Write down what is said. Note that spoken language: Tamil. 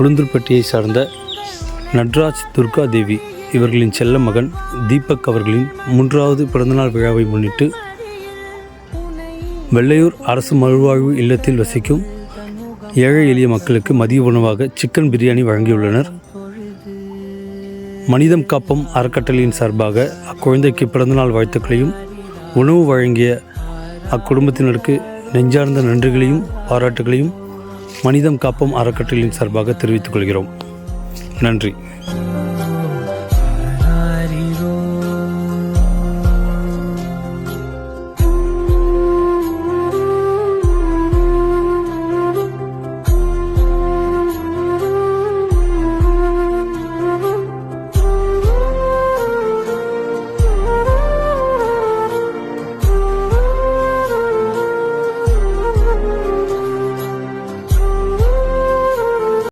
உளுந்தூர்பேட்டையை சார்ந்த நட்ராஜ் துர்கா தேவி இவர்களின் செல்ல மகன் தீபக் அவர்களின் 3வது பிறந்தநாள் விழாவை முன்னிட்டு வெள்ளையூர் அரசு மறுவாழ்வு இல்லத்தில் வசிக்கும் ஏழை எளிய மக்களுக்கு மதிய உணவாக சிக்கன் பிரியாணி வழங்கியுள்ளனர். மனிதம் காப்போம் அறக்கட்டளையின் சார்பாக அக்குழந்தைக்கு பிறந்தநாள் வாழ்த்துக்களையும் உணவு வழங்கிய அக்குடும்பத்தினருக்கு நெஞ்சார்ந்த நன்றிகளையும் பாராட்டுகளையும் மனிதம் காப்போம் அறக்கட்டளையின் சார்பாக தெரிவித்துக் கொள்கிறோம். நன்றி.